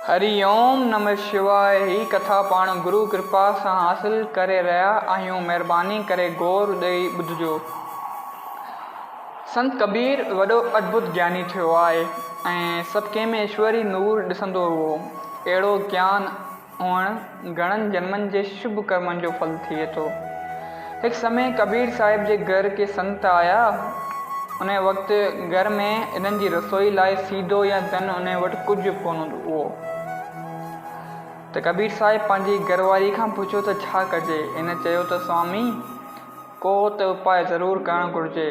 हरिओम नमः शिवाय। ही कथा पाण गुरु कृपा सां हासिल करे रहिया आहियूं। महिरबानी करे गौर ॾेई ॿुधिजो। संत कबीर वॾो अद्भुत ज्ञानी थियो आहे ऐं सभु कंहिं में ईश्वरी नूर ॾिसंदो हुओ। अहिड़ो ज्ञान हुअणु घणनि जन्मनि जे शुभ कर्मनि जो फल थिए थो। हिकु समय कबीर साहिब जे घर के संत आया। उन वक़्तु घर में इन्हनि जी रसोई लाइ सीधो या धन उन वटि कुझु कोन हुओ। त कबीर साहिब पंहिंजी घरवारी खां पुछियो त छा कजे। इन चयो त स्वामी, को त उपाय ज़रूरु करणु घुरिजे।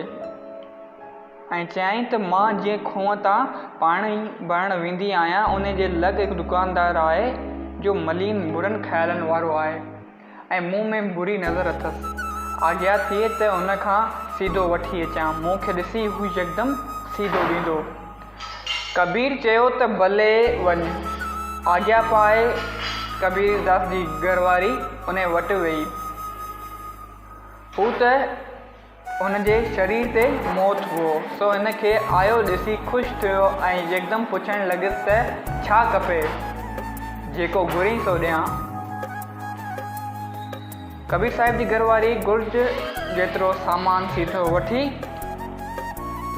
ऐं चयाईं त मां जीअं खूह तां पाणी भरणु वेंदी आहियां, उन जे लॻ हिकु दुकानदार आहे जो मलीन बुरनि ख़्यालनि वारो आहे ऐं मुंहं में बुरी नज़र अथसि। आज्ञा थिए त उन खां सीधो वठी अचां। मूंखे ॾिसी हू यकदमि सीधो ॾींदो। कबीर चयो त भले वञ। आज्ञा पाए कबीरदास जी घरवारी उन वटि वेई। हू त हुन जे शरीर ते मौत हुओ, सो हिन खे आयो ॾिसी ख़ुशि थियो ऐं यकदमि पुछणु लॻसि त छा खपे, जेको घुरी सो ॾियां। कबीर साहिब जी घरवारी घुर्ज जेतिरो सामान सीधो वठी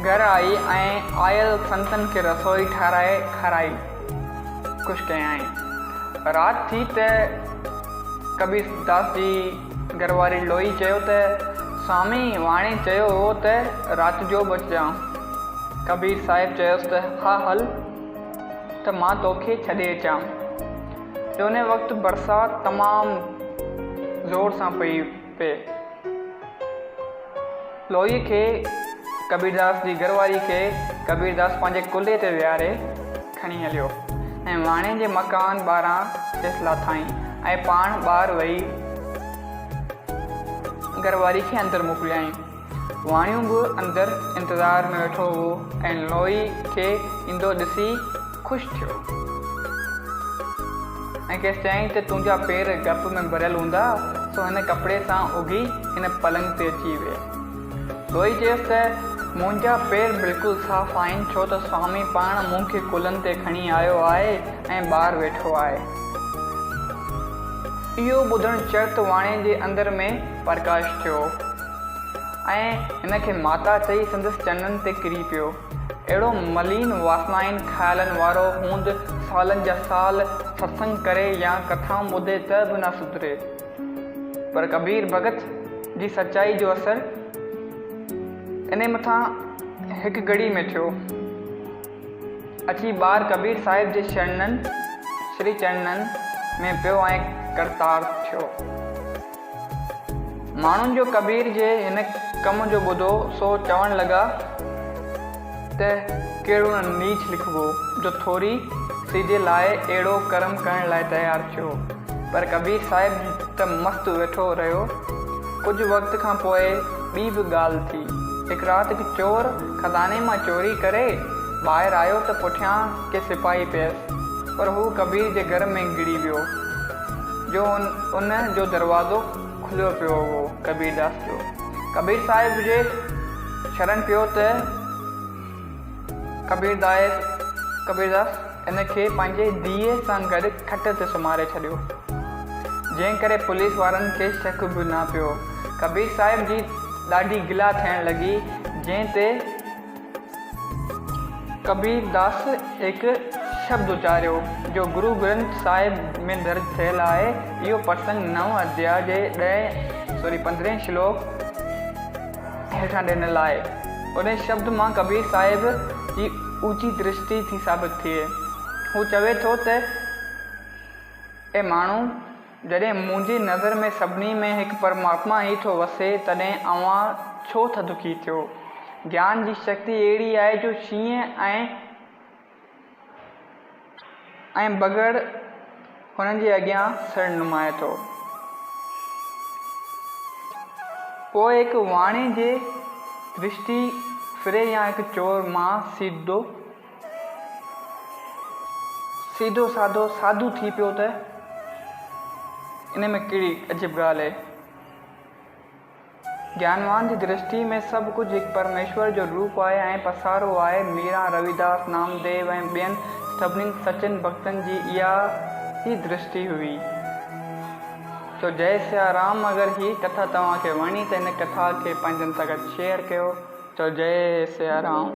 घर आई ऐं आयल संतनि खे रसोई ठाराए खाराई, ख़ुशि कयाईं। राति थी त कबीरदास जी घरवारी लोई चयो त स्वामी, वाणी चयो हो त राति जो बचिजां। कबीर साहिब चयोसि त हा हल त मां तोखे छॾे अचां। उन वक़्तु बरसाति तमामु ज़ोर सां पए। लोईअ खे कबीरदास जी घरवारी खे कबीरदास पंहिंजे कुल्हे ते विहारे खणी हलियो ऐं वाणे जे मकान ॿाहिरां फ़ैसिला ठाही ऐं पाण ॿाहिरि वेही घरवारी खे अंदरि मोकिलियाईं। वाणियूं बि अंदरि इंतज़ार में वेठो हुओ ऐं लोई खे ईंदो ॾिसी ख़ुशि थियो ऐं खेसि चयाईं त तुंहिंजा पेर गप में भरियल हूंदा, सो हिन कपिड़े सां उघी हिन पलंग ते अची विया। लोई चयसि त मुंहिंजा पेर बिल्कुलु साफ़ आहिनि, छो त स्वामी पाण मूंखे कुल्हनि ते खणी आयो आहे ऐं ॿाहिरि वेठो आहे। इहो ॿुधणु चर्त वाणे जे अंदरि में प्रकाश थियो ऐं हिन खे माता चई संदसि चननि ते किरी पियो। अहिड़ो मलीन वासनाइन ख़्यालनि वारो हूंद सालनि जा साल सत्संग करे या कथाऊं ॿुधे त बि न सुधरे। पर कबीर भगत जी सचाई जो असरु इन मथां हिकु घड़ी में थियो। अची ॿार कबीर साहिब जे श्री चरणनि में पियो ऐं करतार थियो। माण्हुनि जो कबीर जे हिन कम जो ॿुधो सो चवणु लॻा त कहिड़ो न नीच लिखिबो जो थोरी सीधे लाइ अहिड़ो कर्म करण लाइ तयारु थियो। पर कबीर साहिब त मस्तु वेठो रहियो। कुझु वक़्त खां पोइ ॿी बि ॻाल्हि थी। हिकु राति हिकु चोर खज़ाने मां चोरी करे ॿाहिरि आयो त पुठियां के सिपाही पियसि, पर हू कबीर जे घर में गिड़ी वियो जो उन जो दरवाज़ो खुलियो पियो हो कबीरदास जो। कबीर साहिब जे शरण पियो त कबीरदास इन खे पंहिंजे धीअ सां गॾु खट ते सुम्हारे छॾियो, जंहिं करे पुलिस वारनि खे शक बि न पियो। कबीर साहिब जी ॾाढी गिला थियणु लॻी, जंहिं ते कबीरदास हिकु शब्द उचारियो जो गुरु ग्रंथ साहिब में दर्ज थियल आहे। इहो प्रसंग 9 अध्याय जे 15 श्लोक हेठां ॾिनल आहे। उन शब्द मां कबीर साहिब जी ऊची दृष्टि थी साबित थिए। हू चवे थो त ए माण्हू, जॾहिं मुंहिंजी नज़र में सभिनी में हिकु परमात्मा ई थो वसे, तॾहिं अव्हां छो था दुखी थियो। ज्ञान जी शक्ति अहिड़ी आहे जो शींहं ऐं बग़ैर हुननि जे अॻियां सर नुमाए थो। पोइ हिकु वाणी जे दृष्टि फिरे या हिकु चोर मां सीधो साधू थी पियो त इन में कहिड़ी अजीब ॻाल्हि आहे। ज्ञानवान जी दृष्टि में सभु कुझु हिकु परमेश्वर जो रूप आहे ऐं पसारो आहे। मीरा, रविदास, नामदेव ऐं ॿियनि सभिनी सचिन भक्तनि जी इहा ही दृष्टि हुई। तो जय सिया राम। अगरि ही कथा तव्हांखे वणी त हिन कथा खे पंहिंजनि सां गॾु शेयर कयो। तो जय सिया राम।